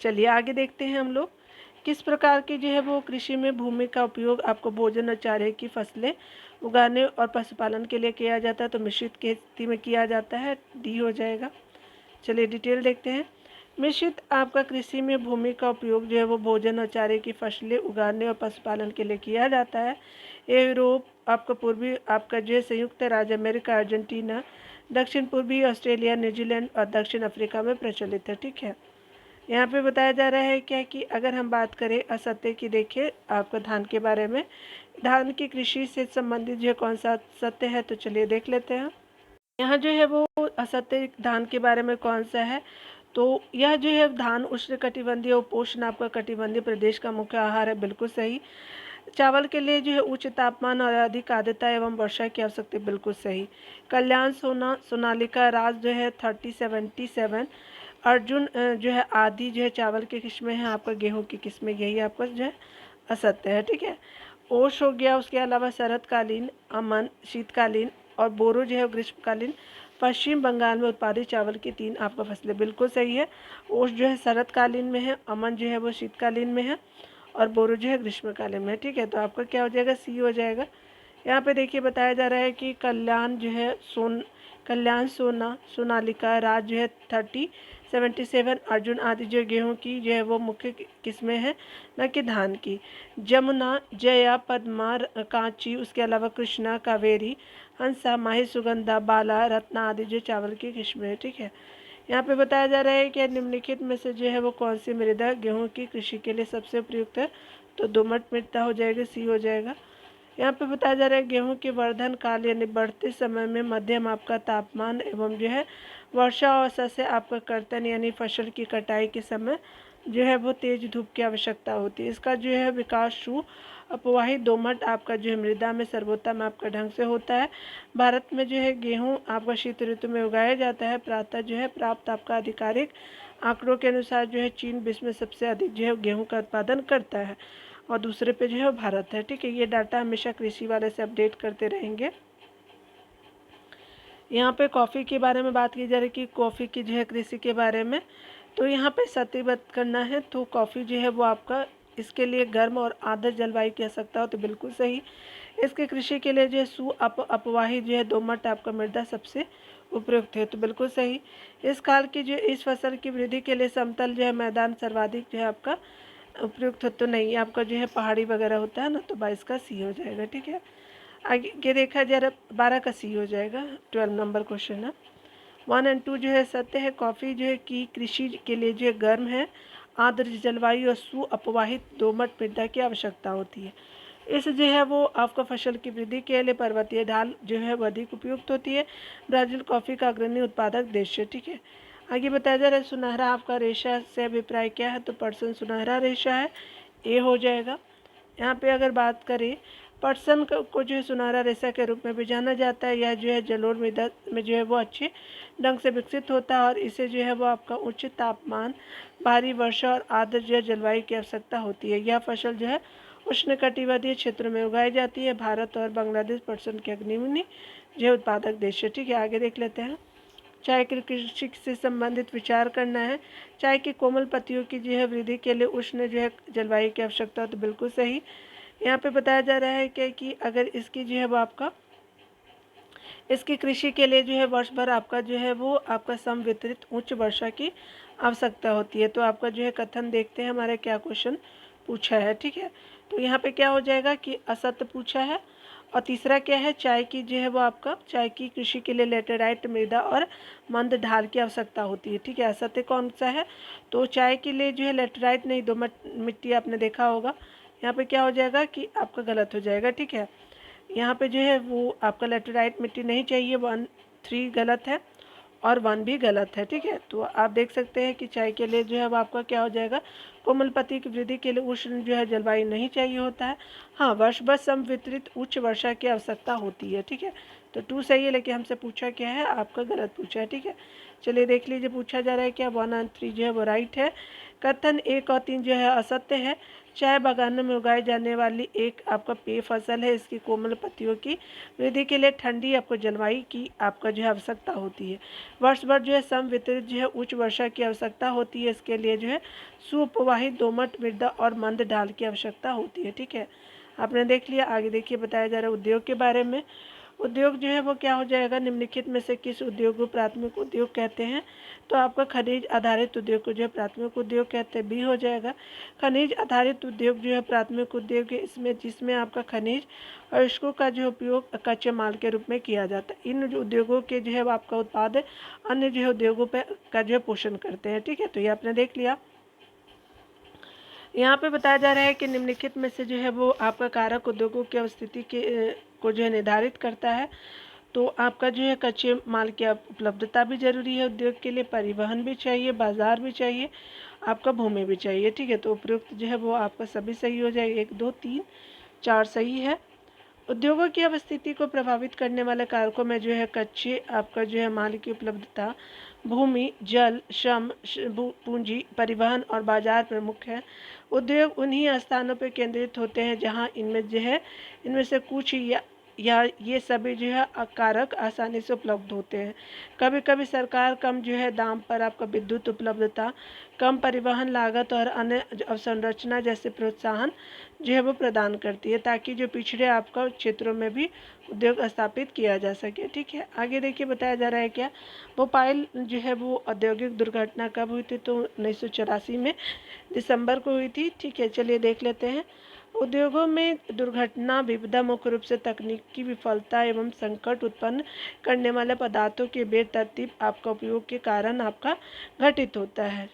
चलिए आगे देखते हैं हम लोग। किस प्रकार की जो है वो कृषि में भूमि का उपयोग आपको भोजन और चारे की फसलें उगाने और पशुपालन के लिए किया जाता है? तो मिश्रित खेती में किया जाता है। डी हो जाएगा। चलिए डिटेल देखते हैं। मिश्रित आपका कृषि में भूमि का उपयोग जो है वो भोजन और चारे की फसलें उगाने और पशुपालन के लिए किया जाता है। यूरोप आपका पूर्वी आपका जो है संयुक्त राज्य अमेरिका, अर्जेंटीना, दक्षिण पूर्वी ऑस्ट्रेलिया, न्यूजीलैंड और दक्षिण अफ्रीका में प्रचलित है। ठीक है, यहाँ पे बताया जा रहा है क्या कि अगर हम बात करें असत्य की, देखिए आपका धान के बारे में, धान की कृषि से संबंधित जो कौन सा सत्य है, तो चलिए देख लेते हैं। यहाँ जो है वो असत्य धान के बारे में कौन सा है, तो यह जो है धान उष्णकटिबंधीय उपोष्ण आपका कटिबंधीय प्रदेश का मुख्य आहार है। बिल्कुल सही। चावल के लिए जो है उच्च तापमान और अधिक आर्द्रता एवं वर्षा की आवश्यकता, बिल्कुल सही। कल्याण, सोनालिका, राज जो है 3077, अर्जुन जो है आदि जो है चावल की किस्में हैं। आपका गेहूं की किस्में, यही आपका जो है असत्य है। ठीक है, ओश हो गया। उसके अलावा शरतकालीन, अमन शीतकालीन और बोरो जो है ग्रीष्मकालीन पश्चिम बंगाल में उत्पादित चावल की 3 आपका फसलें, बिल्कुल सही है। ओश जो है शरतकालीन में है, अमन जो है वो शीतकालीन में है और बोरो जो है ग्रीष्मकालीन में। ठीक है, तो आपका क्या हो जाएगा, सी हो जाएगा। यहाँ पे देखिए बताया जा रहा है कि कल्याण जो है कल्याण, सोनालिका, राज जो है 3077, अर्जुन आदि जो गेहूं की जो है वो मुख्य किस्में हैं, न कि धान की। जमुना, जया, पद्मा, कांची, उसके अलावा कृष्णा, कावेरी, हंसा, माही, सुगंधा, बाला, रत्ना आदि जो चावल की किस्में हैं। ठीक है, यहाँ पे बताया जा रहा है कि निम्नलिखित में से जो है वो कौन सी मृदा गेहूं की कृषि के लिए सबसे उपयुक्त है, तो दोमट मृदा हो जाएगा, सी हो जाएगा। यहाँ पे बताया जा रहा है गेहूं के वर्धन काल यानी बढ़ते समय में मध्यम आपका तापमान एवं जो है वर्षा औसत से आपका कर्तन यानी फसल की कटाई के समय जो है वो तेज धूप की आवश्यकता होती है। इसका जो है विकास शु अपवाही दोमट आपका जो है मृदा में सर्वोत्तम आपका ढंग से होता है। भारत में जो है गेहूं आपका शीत ऋतु में उगाया जाता है। प्रातः जो है प्राप्त आपका आधिकारिक आंकड़ों के अनुसार जो है चीन विश्व में सबसे अधिक जो है गेहूं का उत्पादन करता है और दूसरे पे जो है भारत है। ठीक है, ये डाटा हमेशा कृषि वाले से अपडेट करते रहेंगे। यहाँ पे कॉफ़ी के बारे में बात की जा रही है कि कॉफ़ी की जो है कृषि के बारे में, तो यहाँ पे सत्यबद्ध करना है। तो कॉफ़ी जो है वो आपका इसके लिए गर्म और आर्द्र जलवायु की आवश्यकता हो, तो बिल्कुल सही। इसके कृषि के लिए जो है अपवाही जो है दोमट आपका मृदा सबसे उपयुक्त है, तो बिल्कुल सही। इस काल की जो इस फसल की वृद्धि के लिए समतल जो है मैदान सर्वाधिक जो है आपका उपयुक्त हो, तो नहीं, आपका जो है पहाड़ी वगैरह होता है ना, तो 22 का सी हो जाएगा। ठीक है, आगे देखा जा रहा 12 का सी हो जाएगा। 12 नंबर क्वेश्चन है। 1 और 2 जो है सत्य है। कॉफ़ी जो है की कृषि के लिए जो है गर्म है, आर्द्र जलवायु और अपवाहित दोमट मृदा की आवश्यकता होती है। इस जो है वो आपका फसल की वृद्धि के लिए पर्वतीय ढाल जो है वो अधिक उपयुक्त होती है। ब्राज़ील कॉफ़ी का अग्रणी उत्पादक देश है। ठीक है, आगे बताया जा रहा है सुनहरा आपका रेशा से अभिप्राय क्या है, तो पर्सन सुनहरा रेशा है, ए हो जाएगा। यहाँ पे अगर बात करें पटसन को जो है सुनहरा रेशा के रूप में भी जाना जाता है। यह जो है जलोढ़ मृदा में जो है वो अच्छे ढंग से विकसित होता है और इसे जो है वो आपका उच्च तापमान, भारी वर्षा और आर्द्र जो है जलवायु की आवश्यकता होती है। यह फसल जो है उष्णकटिबंधीय क्षेत्र में उगाई जाती है। भारत और बांग्लादेश पटसन के अग्रणी जो है उत्पादक देश है। ठीक है, आगे देख लेते हैं। चाय की कृषि से संबंधित विचार करना है। चाय की कोमल पत्तियों की जो है वृद्धि के लिए उष्ण जो है जलवायु की आवश्यकता हो, तो बिल्कुल सही। यहाँ पे बताया जा रहा है कि अगर इसकी जो है वो आपका इसकी कृषि के लिए जो है वर्ष भर आपका जो है वो आपका समवितरित उच्च वर्षा की आवश्यकता होती है। तो आपका जो है कथन देखते हैं हमारे क्या क्वेश्चन पूछा है। ठीक है, तो यहाँ पे क्या हो जाएगा कि असत्य पूछा है। और तीसरा क्या है, चाय की जो है वो आपका चाय की कृषि के लिए लेटेराइट मृदा और मंद ढाल की आवश्यकता होती है। ठीक है, असत्य कौन सा है, तो चाय के लिए जो है लेटेराइट नहीं दोमट मिट्टी आपने देखा होगा। यहाँ पे क्या हो जाएगा कि आपका गलत हो जाएगा। ठीक है, यहाँ पे जो है वो आपका लेटेराइट मिट्टी नहीं चाहिए, 1 3 गलत है और 1 भी गलत है, ठीक है। तो आप देख सकते हैं कि चाय के लिए जो है वो आपका क्या हो जाएगा, कोमल पत्ती की वृद्धि के लिए उष्ण जो है जलवायु नहीं चाहिए होता है। हाँ, वर्ष भर समवितरित उच्च वर्षा की आवश्यकता होती है, ठीक है। तो 2 सही है, लेकिन हमसे पूछा क्या है, आपका गलत पूछा है, ठीक है। चलिए देख लीजिए पूछा जा रहा है क्या, 1 और 3 जो है वो राइट है। कथन 1 और 3 जो है असत्य है। चाय बागानों में उगाई जाने वाली एक आपका पेय फसल है। इसकी कोमल पत्तियों की वृद्धि के लिए ठंडी आपको जलवायु की आपका जो है आवश्यकता होती है। वर्ष भर जो है समवितरित जो है उच्च वर्षा की आवश्यकता होती है। इसके लिए जो है सुप्रवाहित दोमट मृदा और मंद ढाल की आवश्यकता होती है, ठीक है। आपने देख लिया। आगे देखिए बताया जा रहा है उद्योग के बारे में। उद्योग जो है वो क्या हो जाएगा, निम्नलिखित में से किस उद्योग को प्राथमिक उद्योग कहते हैं। तो आपका खनिज आधारित उद्योग को जो है प्राथमिक उद्योग कहते हैं, बी हो जाएगा। खनिज आधारित उद्योग जो है प्राथमिक उद्योग है इसमें जिसमें आपका खनिज और इसको का जो उपयोग कच्चे माल के रूप में किया जाता है। इन जो उद्योगों के जो है आपका उत्पाद अन्य जो है उद्योगों पर का जो है पोषण करते हैं, ठीक है। तो ये आपने देख लिया। यहाँ पे बताया जा रहा है कि निम्नलिखित में से जो है वो आपका कारक उद्योगों की अवस्थिति के को जो है निर्धारित करता है। तो आपका जो है कच्चे माल की उपलब्धता भी जरूरी है उद्योग के लिए, परिवहन भी चाहिए, बाजार भी चाहिए, आपका भूमि भी चाहिए, ठीक है। तो उपयुक्त जो है वो आपका सभी सही हो जाएगा, 1 2 3 4 सही है। उद्योगों की अवस्थिति को प्रभावित करने वाले कारकों में जो है कच्चे आपका जो है माल की उपलब्धता, भूमि, जल, श्रम, पूंजी, परिवहन और बाजार प्रमुख है। उद्योग उन्हीं स्थानों पर केंद्रित होते हैं जहां इनमें जो है इनमें से कुछ या ये सभी जो है कारक आसानी से उपलब्ध होते हैं। कभी कभी सरकार कम जो है दाम पर आपका विद्युत उपलब्धता, कम परिवहन लागत और अन्य अवसंरचना जैसे प्रोत्साहन जो है वो प्रदान करती है ताकि जो पिछड़े आपका क्षेत्रों में भी उद्योग स्थापित किया जा सके, ठीक है। आगे देखिए बताया जा रहा है क्या, भोपाल जो है वो औद्योगिक दुर्घटना कब हुई थी। तो 1984 में दिसंबर को हुई थी, ठीक है। चलिए देख लेते हैं। उद्योगों में दुर्घटना विपदा मुख्य रूप से तकनीकी विफलता एवं संकट उत्पन्न करने वाले पदार्थों के बेतरतीब आपका उपयोग के कारण आपका घटित होता है।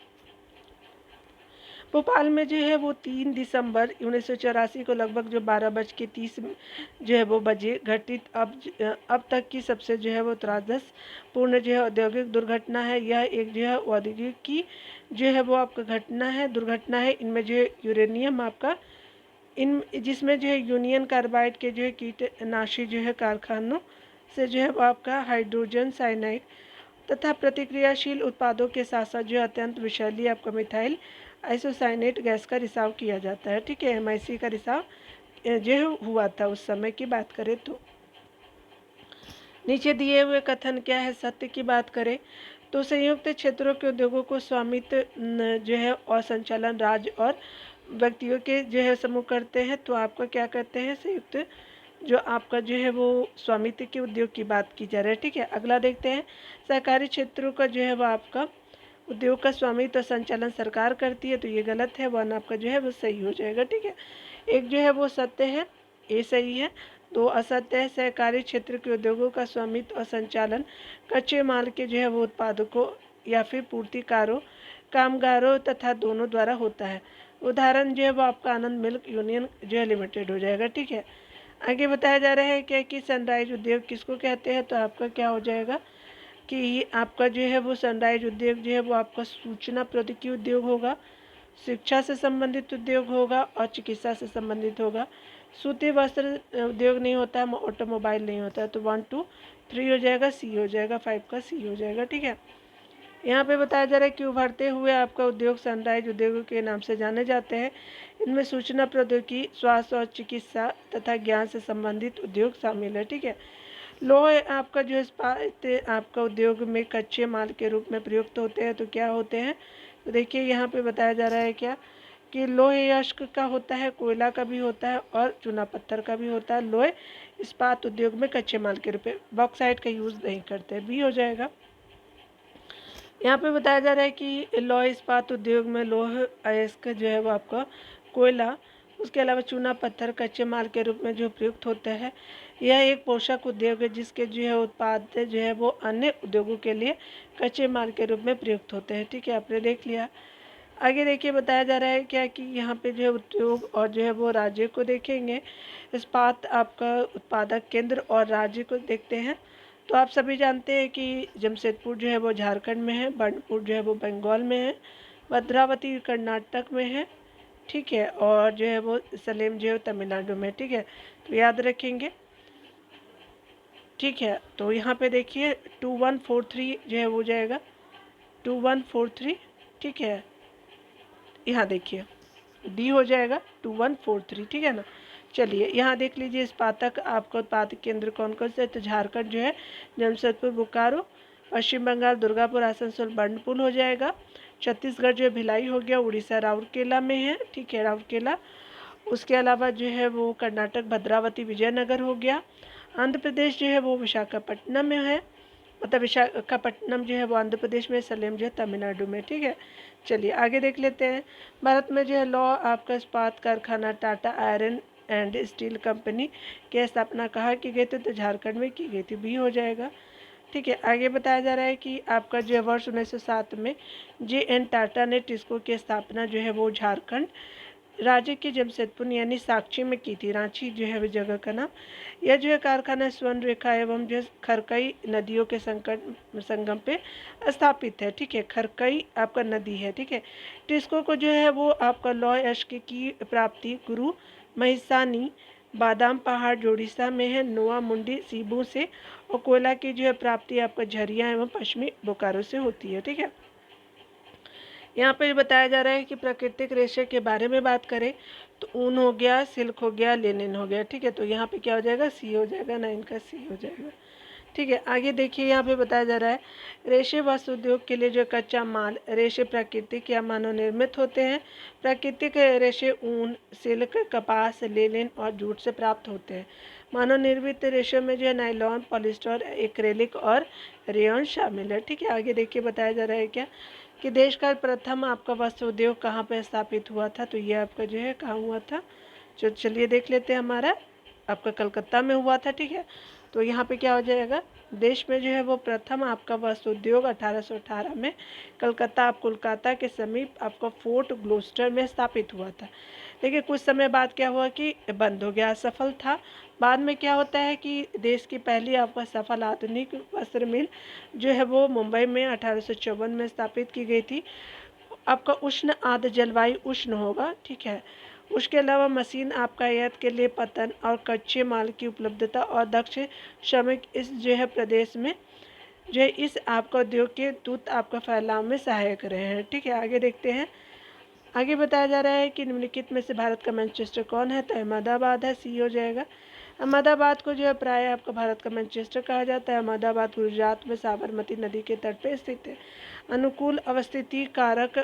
भोपाल में जो है वो 3 दिसंबर 1984 को लगभग जो 12:30 जो है वो बजे घटित अब तक की सबसे जो है वो त्रासदपूर्ण जो है औद्योगिक दुर्घटना है। यह एक जो है औद्योगिक की जो है वो आपका दुर्घटना है। इनमें जो है यूरेनियम आपका इन जिसमें जो है यूनियन कार्बाइड के जो है कीटनाशी जो है कारखानों से जो है वो आपका हाइड्रोजन साइनाइड तथा प्रतिक्रियाशील उत्पादों के साथ साथ जो अत्यंत विषैली आपका मिथाइल आइसोसाइनेट गैस का रिसाव किया जाता है, ठीक है। एमआईसी का रिसाव जो हुआ था उस समय की बात करें तो। नीचे दिए हुए कथन क्या है, सत्य की बात करें तो संयुक्त क्षेत्रों के उद्योगों को स्वामित्व जो है और संचालन राज्य और व्यक्तियों के जो है समूह करते हैं। तो आपका क्या करते हैं, संयुक्त जो आपका जो है वो स्वामित्व के उद्योग की बात की जा रही है, ठीक है। अगला देखते हैं, सहकारी क्षेत्रों का जो है वो आपका उद्योग का स्वामित्व संचालन सरकार करती है। तो ये गलत है, 1 आपका जो है वो सही हो जाएगा, ठीक है। एक जो है वो सत्य है, ये सही है। 2 असत्य है, सहकारी क्षेत्र के उद्योगों का स्वामित्व और संचालन कच्चे माल के जो है वो उत्पादकों या फिर पूर्तिकारों, कामगारों तथा दोनों द्वारा होता है। उदाहरण जो है वो आपका आनंद मिल्क यूनियन जो है लिमिटेड हो जाएगा, ठीक है। आगे बताया जा रहा है क्या कि सनराइज उद्योग किसको कहते हैं। तो आपका क्या हो जाएगा कि आपका जो है वो सनराइज उद्योग जो है वो आपका सूचना प्रौद्योगिकी उद्योग होगा, शिक्षा से संबंधित उद्योग होगा और चिकित्सा से संबंधित होगा। सूती वस्त्र उद्योग नहीं होता है, ऑटोमोबाइल नहीं होता है। तो 1 2 3 हो जाएगा, सी हो जाएगा, 5 का सी हो जाएगा, ठीक है। यहाँ पे बताया जा रहा है कि उभरते हुए आपका उद्योग सनराइज उद्योगों के नाम से जाने जाते हैं। इनमें सूचना प्रौद्योगिकी, स्वास्थ्य और चिकित्सा तथा ज्ञान से संबंधित उद्योग शामिल है, ठीक है। लोह आपका जो इस्पात आपका उद्योग में कच्चे माल के रूप में प्रयुक्त होते हैं। तो क्या होते हैं, तो देखिए यहाँ पे बताया जा रहा है क्या कि लोह अयस्क का होता है, कोयला का भी होता है और चूना पत्थर का भी होता है। लोह इस्पात उद्योग में कच्चे माल के रूप में बॉक्साइट का यूज़ नहीं करते, भी हो जाएगा। यहाँ पे बताया जा रहा है कि लौह इस्पात उद्योग में लोह अयस्क जो है वो आपका कोयला, उसके अलावा चूना पत्थर कच्चे माल के रूप में जो प्रयुक्त होता है। यह एक पोषक उद्योग है जिसके जो है उत्पाद जो है वो अन्य उद्योगों के लिए कच्चे माल के रूप में प्रयुक्त होते हैं, ठीक है। आपने देख लिया। आगे देखिए बताया जा रहा है क्या कि यहाँ पे जो है उद्योग और जो है वो राज्य को देखेंगे। इस्पात आपका उत्पादक केंद्र और राज्य को देखते हैं। तो आप सभी जानते हैं कि जमशेदपुर जो है वो झारखंड में है, बर्नपुर जो है वो बंगाल में है, भद्रावती कर्नाटक में है, ठीक है, और जो है वो सलेम जो है तमिलनाडु में, ठीक है। तो याद रखेंगे, ठीक है। तो यहाँ पे देखिए 2143 जो है वो जाएगा 2143, ठीक है। यहाँ देखिए डी हो जाएगा 2143, ठीक है ना। चलिए यहाँ देख लीजिए इस्पातक आपका उत्पादक केंद्र कौन कौन से, तो झारखंड जो है जमशेदपुर बोकारो, पश्चिम बंगाल दुर्गापुर आसनसोल बर्नपुर हो जाएगा, छत्तीसगढ़ जो है भिलाई हो गया, उड़ीसा राउरकेला में है, ठीक है, राउरकेला। उसके अलावा जो है वो कर्नाटक भद्रावती विजयनगर हो गया, आंध्र प्रदेश जो है वो विशाखापट्टनम में है, मतलब विशाखापट्टनम जो है वो आंध्र प्रदेश में, सलेम जो है तमिलनाडु में, ठीक है। चलिए आगे देख लेते हैं। भारत में जो है लॉ आपका इस्पात कारखाना Tata iron and steel company की स्थापना कहाँ की गई थी, तो झारखंड में की गई थी, भी हो जाएगा, ठीक है। आगे बताया जा रहा है कि आपका जो है वर्ष 1907 में जे.एन. टाटा ने टिस्को की स्थापना जो है वो झारखंड राज्य के जमशेदपुर यानी साक्षी में की थी, रांची जो है वो जगह का नाम। यह जो है कारखाना स्वर्ण रेखा एवं जो खरकई नदियों के संगम पे स्थापित है, ठीक है। खरकई आपका नदी है, ठीक है। टिस्को को जो है वो आपका लौह अयस्क की प्राप्ति गुरु महिसानी बादाम पहाड़ जोड़ीसा में है, नोआ मुंडी सीबू से, और कोयला की जो है प्राप्ति आपका झरिया एवं पश्चिमी बोकारो से होती है, ठीक है। यहाँ पे बताया जा रहा है कि प्राकृतिक रेशे के बारे में बात करें तो ऊन हो गया, सिल्क हो गया, लिनन हो गया, ठीक है। तो यहाँ पे क्या हो जाएगा, सी हो जाएगा, 9 का सी हो जाएगा, ठीक है। आगे देखिए यहाँ पे बताया जा रहा है रेशे वस्त्र उद्योग के लिए जो कच्चा माल रेशे प्राकृतिक या मानव निर्मित होते हैं। प्राकृतिक रेशे ऊन, सिल्क, कपास, लिनन और जूट से प्राप्त होते हैं। मानव निर्मित रेशों में जो है नायलॉन, पॉलिस्टर, एक्रेलिक और रेयन शामिल है, ठीक है। आगे देखिए बताया जा रहा है क्या कि देश का प्रथम आपका वस्त्र उद्योग कहाँ पर स्थापित हुआ था, तो ये आपका जो है कहाँ हुआ था, चलिए देख लेते हैं। हमारा आपका कलकत्ता में हुआ था, ठीक है। तो यहाँ पे क्या हो जाएगा, देश में जो है वो प्रथम आपका वस्त्र उद्योग 1818 में कलकत्ता कोलकाता के समीप आपका फोर्ट ग्लोस्टर में स्थापित हुआ था। लेकिन कुछ समय बाद क्या हुआ कि बंद हो गया, असफल था। बाद में क्या होता है कि देश की पहली आपका सफल आधुनिक वस्त्र मिल जो है वो मुंबई में 1854 में स्थापित की गई थी। आपका उष्ण आर्द्र जलवायु उष्ण होगा, ठीक है। उसके अलावा मशीन आपका आयात के लिए पतन और कच्चे माल की उपलब्धता और दक्ष श्रमिक इस जो है प्रदेश में जो है इस आपका उद्योग के दूत आपका फैलाव में सहायक रहे हैं, ठीक है। आगे देखते हैं। आगे बताया जा रहा है कि निम्नलिखित में से भारत का मैनचेस्टर कौन है, तो अहमदाबाद है, सी हो जाएगा। अहमदाबाद को जो है प्राय आपका भारत का मैनचेस्टर कहा जाता है। अहमदाबाद गुजरात में साबरमती नदी के तट पर स्थित है। अनुकूल अवस्थिति कारक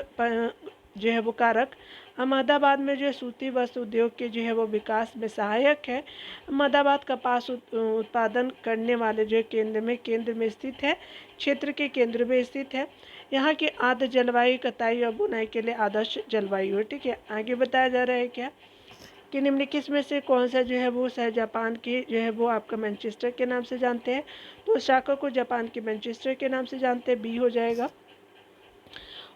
जो है वो कारक अहमदाबाद में जो है सूती वस्त्र उद्योग के जो है वो विकास में सहायक है। अहमदाबाद कपास उत्पादन करने वाले जो केंद्र में स्थित है, क्षेत्र के केंद्र में स्थित है। यहाँ की आर्द्र जलवायु कटाई और बुनाई के लिए आदर्श जलवायु है, ठीक है। आगे बताया जा रहा है क्या कि निम्नलिखित में से कौन सा जो है वो शहर जापान की जो है वो आपका मैनचेस्टर के नाम से जानते हैं, तो ओसाका को जापान के मैनचेस्टर के नाम से जानते हैं, बी हो जाएगा।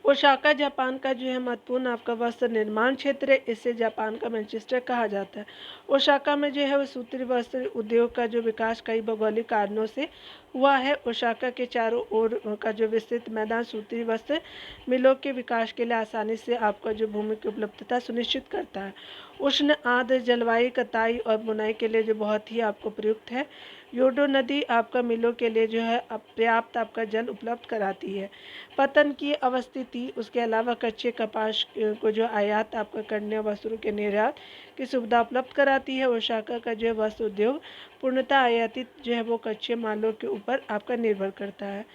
ओसाका जापान का जो है महत्वपूर्ण आपका वस्त्र निर्माण क्षेत्र है, इससे जापान का मैनचेस्टर कहा जाता है। ओसाका में जो है वो सूती वस्त्र उद्योग का जो विकास कई भौगोलिक कारणों से हुआ है। ओसाका के चारों ओर का जो विस्तृत मैदान सूती वस्त्र मिलों के विकास के लिए आसानी से आपका जो भूमि की उपलब्धता सुनिश्चित करता है। उष्ण आर्द्र जलवायु कटाई और बुनाई के लिए जो बहुत ही आपको प्रयुक्त है। योडो नदी आपका मिलों के लिए जो है पर्याप्त आपका जल उपलब्ध कराती है। पतन की अवस्थिति उसके अलावा कच्चे कपास को जो आयात आपका करने वस्त्रों के निर्यात की सुविधा उपलब्ध कराती है। ओसाका का जो है वस्त्र उद्योग पूर्णतः आयातित जो है वो कच्चे मालों के ऊपर आपका निर्भर करता है।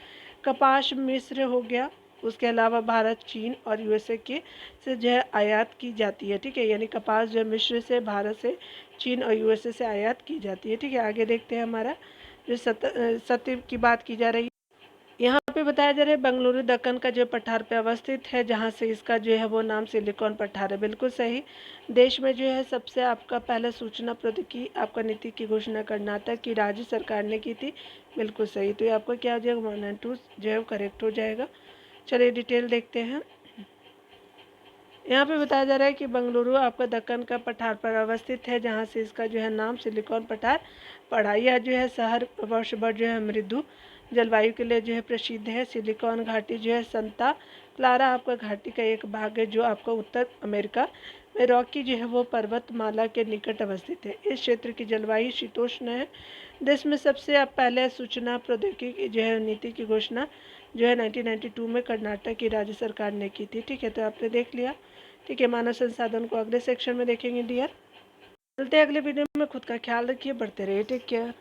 कपास मिस्र हो गया, उसके अलावा भारत, चीन और यूएसए के से जो है आयात की जाती है, ठीक है। यानी कपास जो मिस्र से, भारत से, चीन और यूएसए से आयात की जाती है, ठीक है। आगे देखते हैं हमारा जो सत्य की बात की जा रही है। यहाँ पे बताया जा रहा है बेंगलुरु दक्कन का जो पठार पे अवस्थित है, जहाँ से इसका जो है वो नाम सिलिकॉन पठार है, बिल्कुल सही। देश में जो है सबसे आपका पहले सूचना प्रौद्योगिकी आपका नीति की घोषणा कर्नाटक की राज्य सरकार ने की थी, बिल्कुल सही। तो ये आपका क्या हो जाएगा, 1 और 2 जो है वो करेक्ट हो जाएगा। चलिए डिटेल देखते हैं। यहाँ पे बताया जा रहा है कि बेंगलुरु आपका दक्कन का पठार पर अवस्थित है, जहाँ से इसका जो है नाम सिलिकॉन पठार पड़ा। यह जो है शहर वर्ष भर जो है मृदु जलवायु के लिए जो है प्रसिद्ध है। सिलिकॉन घाटी जो है संता क्लारा आपका घाटी का एक भाग है, जो आपका उत्तर अमेरिका में रॉकी जो है वो पर्वतमाला के निकट अवस्थित है। इस क्षेत्र की जलवायु शीतोष्ण है। देश में सबसे अब पहले सूचना प्रौद्योगिकी जो है नीति की घोषणा जो है 1992 में कर्नाटक की राज्य सरकार ने की थी। ठीक है, तो आपने देख लिया। ठीक है, मानव संसाधन को अगले सेक्शन में देखेंगे डियर। चलते हैं अगले वीडियो में। खुद का ख्याल रखिए, बढ़ते रहिए, टेक केयर।